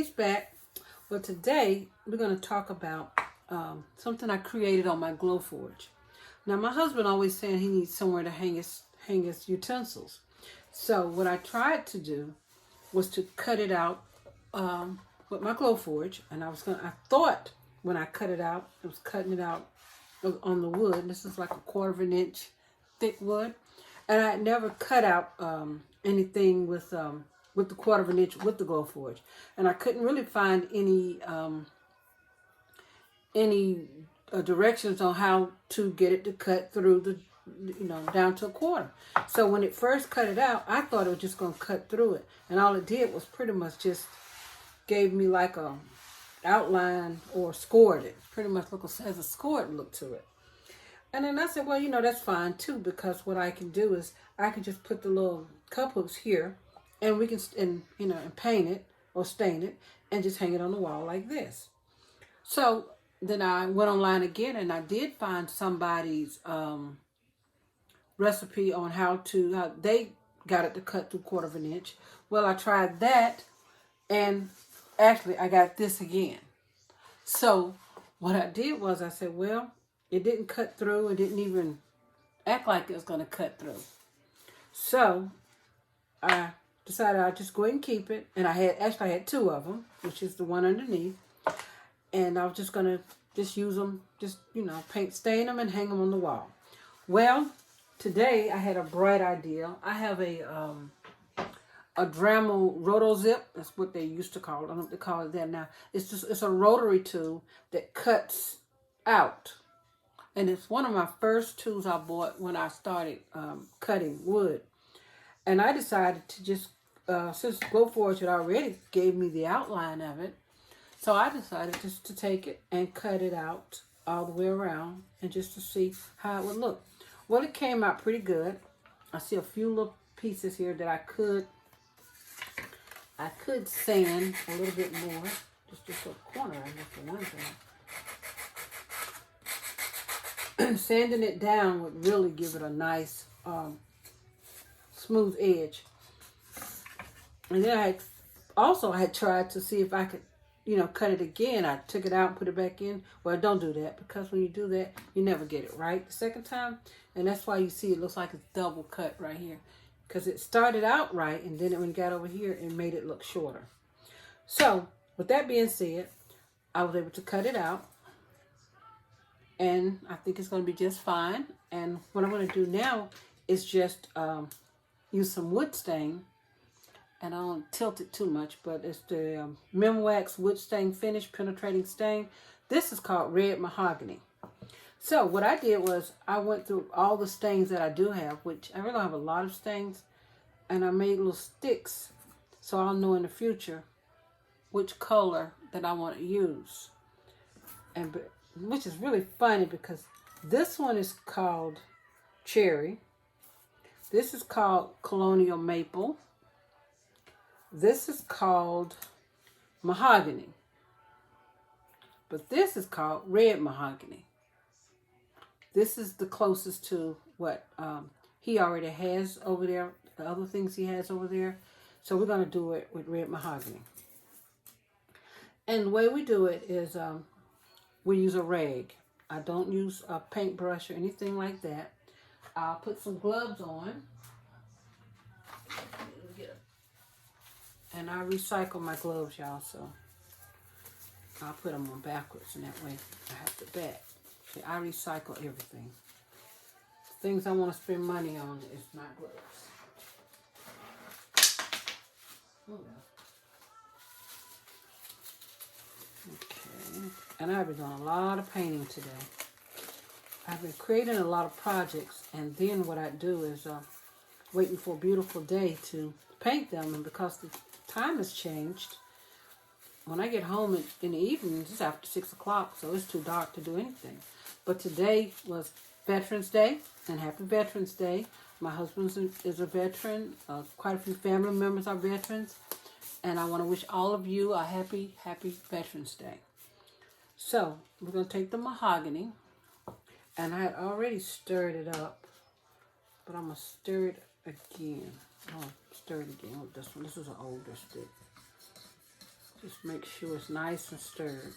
she's back. Well, today we're going to talk about something I created on my Glowforge. Now, my husband always saying he needs somewhere to hang his utensils. So what I tried to do was to cut it out with my Glowforge, and I thought when I cut it out, I was cutting it out on the wood. This is like a 1/4 of an inch thick wood, and I had never cut out anything with the 1/4 of an inch with the Glowforge, and I couldn't really find any directions on how to get it to cut through the, down to 1/4. So when it first cut it out, I thought it was just going to cut through it, and all it did was pretty much just gave me like a outline or scored it. Pretty much has a scored look to it. And then I said, well, that's fine too, because what I can do is I can just put the little cup hooks here, and we can and paint it or stain it and just hang it on the wall like this. So then I went online again, and I did find somebody's recipe on how they got it to cut through 1/4 of an inch. Well, I tried that, and actually I got this again. So what I did was I said, well, it didn't cut through. It didn't even act like it was going to cut through. So I decided I'd just go ahead and keep it. And I had 2 of them, which is the one underneath. And I was just going to use them, stain them and hang them on the wall. Well, today I had a bright idea. I have a Dremel Rotozip. That's what they used to call it. I don't know what they call it that now. It's a rotary tool that cuts out. And it's one of my first tools I bought when I started cutting wood. And I decided to just, since Glowforge had already gave me the outline of it, so I decided just to take it and cut it out all the way around and just to see how it would look. Well, it came out pretty good. I see a few little pieces here that I could sand a little bit more. Just a corner, I guess, for one thing. Sanding it down would really give it a nice smooth edge. And then I had tried to see if I could, cut it again. I took it out and put it back in. Well, don't do that, because when you do that, you never get it right the second time. And that's why you see it looks like it's double cut right here. Because it started out right, and then when it got over here, it made it look shorter. So, with that being said, I was able to cut it out. And I think it's going to be just fine. And what I'm going to do now is just use some wood stain. And I don't tilt it too much, but it's the Wax Wood Stain Finish Penetrating Stain. This is called Red Mahogany. So what I did was I went through all the stains that I do have, which I really have a lot of stains. And I made little sticks so I'll know in the future which color that I want to use. Which is really funny because this one is called Cherry. This is called Colonial Maple. This is called Mahogany. But this is called Red Mahogany. This is the closest to what he already has over there, the other things he has over there. So we're going to do it with Red Mahogany. And the way we do it is we use a rag. I don't use a paintbrush or anything like that. I'll put some gloves on. And I recycle my gloves, y'all, so I'll put them on backwards, and that way I have the back. See, I recycle everything. Things I want to spend money on is my gloves. Okay, and I've been doing a lot of painting today. I've been creating a lot of projects, and then what I do is waiting for a beautiful day to paint them, and because the time has changed, when I get home in the evenings, it's after 6 o'clock, so it's too dark to do anything. But today was Veterans Day, and happy Veterans Day. My husband is a veteran. Quite a few family members are veterans. And I want to wish all of you a happy, happy Veterans Day. So, we're going to take the mahogany. And I had already stirred it up. But I'm going to stir it again. I'll stir it again with this one. This is an older stick. Just make sure it's nice and stirred.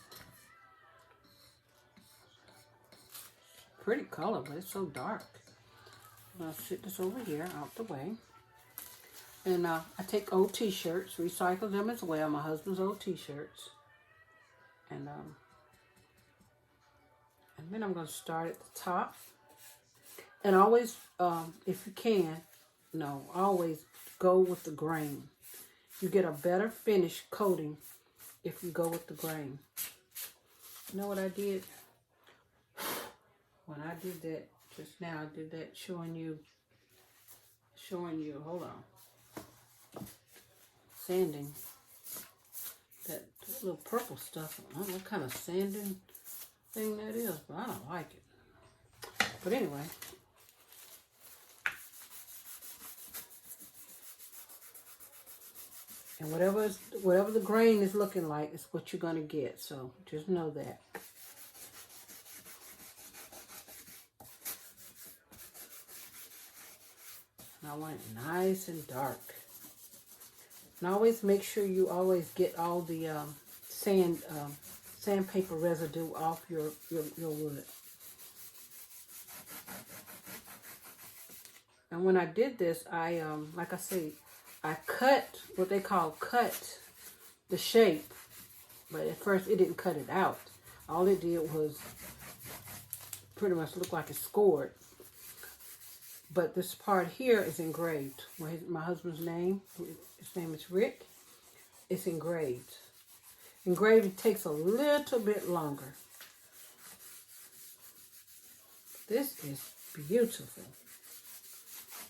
Pretty color, but it's so dark. I'm going to sit this over here out the way. And I take old t-shirts, recycle them as well, my husband's old t-shirts. And then I'm going to start at the top. And always, if you can, always go with the grain. You get a better finish coating if you go with the grain. You know what I did? When I did that just now, I did that showing you, hold on, sanding that little purple stuff. I don't know what kind of sanding thing that is, but I don't like it. But anyway, and whatever the grain is looking like is what you're gonna get. So just know that. I want it nice and dark. And always make sure you always get all the sandpaper residue off your wood. And when I did this, I like I say, I cut what they call cut the shape, but at first it didn't cut it out. All it did was pretty much look like it's scored. But this part here is engraved. My husband's name, his name is Rick. It's engraved. Engraving takes a little bit longer. This is beautiful.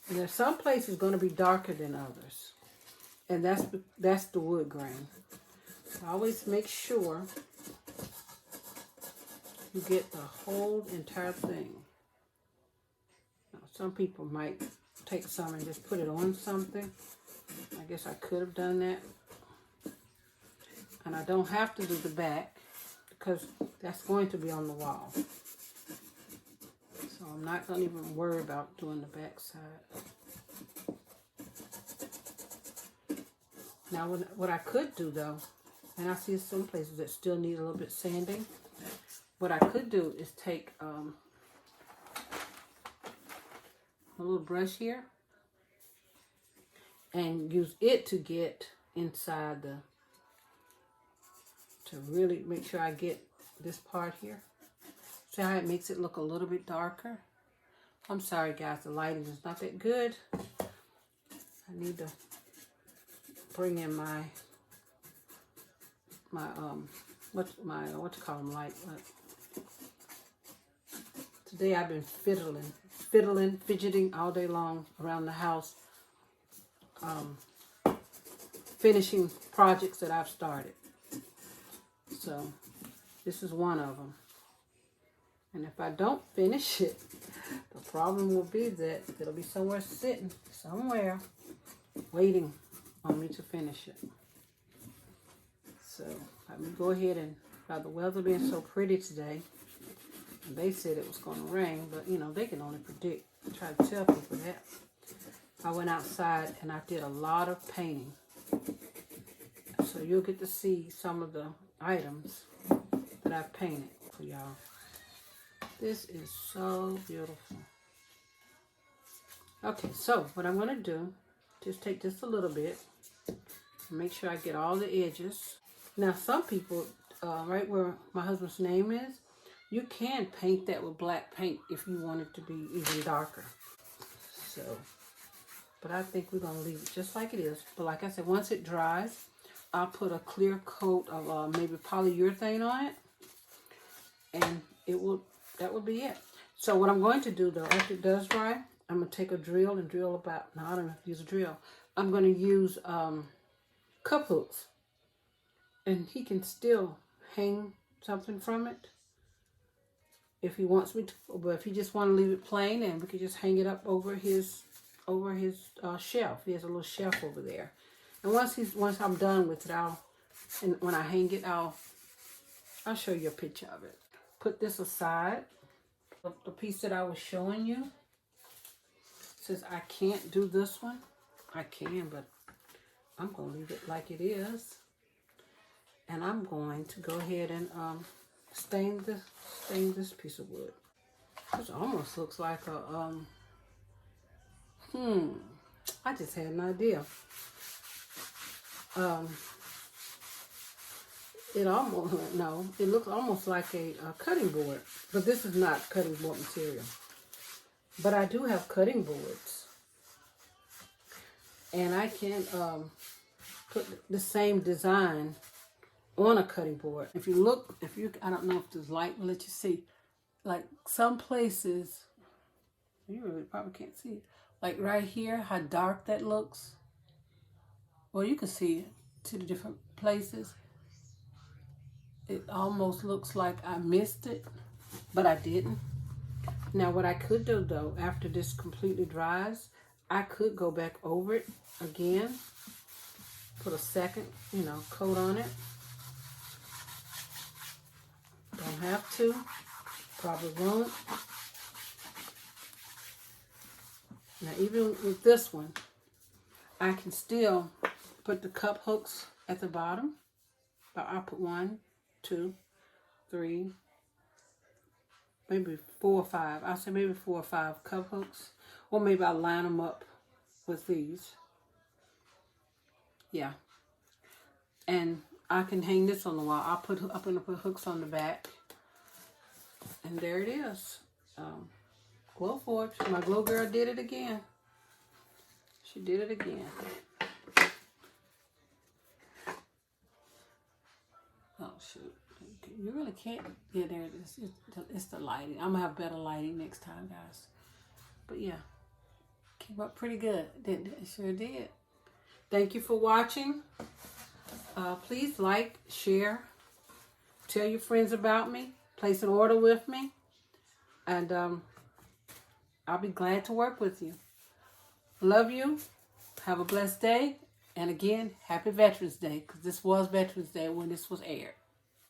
And there's some places going to be darker than others. And that's the wood grain. So always make sure you get the whole entire thing. Some people might take some and just put it on something. I guess I could have done that. And I don't have to do the back because that's going to be on the wall. So I'm not going to even worry about doing the back side. Now what I could do though, and I see some places that still need a little bit sanding. What I could do is take a little brush here and use it to get inside to really make sure I get this part here. See how it makes it look a little bit darker? I'm sorry guys, the lighting is not that good. I need to bring in my what you call them, light. Today I've been fidgeting all day long around the house, finishing projects that I've started. So this is one of them. And if I don't finish it, the problem will be that it'll be somewhere sitting, somewhere, waiting on me to finish it. So let me go ahead and, by the weather being so pretty today, they said it was going to rain, but they can only predict. I try to tell people that. I went outside and I did a lot of painting. So you'll get to see some of the items that I've painted for y'all. This is so beautiful. Okay, so what I'm going to do, just take just a little bit, make sure I get all the edges. Now some people, right where my husband's name is, you can paint that with black paint if you want it to be even darker. So, but I think we're going to leave it just like it is. But like I said, once it dries, I'll put a clear coat of maybe polyurethane on it. And that will be it. So what I'm going to do though, after it does dry, I'm going to take a drill and drill about, no, I don't have to use a drill. I'm going to use cup hooks. And he can still hang something from it if he wants me to, but if he just want to leave it plain, and we could just hang it up over his shelf. He has a little shelf over there. And once I'm done with it, and when I hang it, I'll show you a picture of it. Put this aside. The piece that I was showing you, since I can't do this one, I can, but I'm gonna leave it like it is. And I'm going to go ahead and stain this piece of wood. Which almost looks like a I just had an idea. It looks almost like a cutting board, but this is not cutting board material. But I do have cutting boards, and I can put the same design on a cutting board. If you look, I don't know if this light will let you see, like some places, you really probably can't see it. Like right here, how dark that looks. Well, you can see it to the different places. It almost looks like I missed it, but I didn't. Now, what I could do, though, after this completely dries, I could go back over it again, put a second, coat on it. Don't have to, probably won't. Now, even with this one, I can still put the cup hooks at the bottom. I'll put 1, 2, 3, maybe 4 or 5. I'll say maybe 4 or 5 cup hooks. Or maybe I'll line them up with these. Yeah. And I can hang this on the wall. I'm going to put hooks on the back. And there it is. Glowforge. My glow girl did it again. She did it again. Oh, shoot. You really can't. Yeah, there it is. It's the lighting. I'm going to have better lighting next time, guys. But yeah, came up pretty good, didn't it? It sure did. Thank you for watching. Please like, share, tell your friends about me, place an order with me, and I'll be glad to work with you. Love you. Have a blessed day. And again, happy Veterans Day, because this was Veterans Day when this was aired.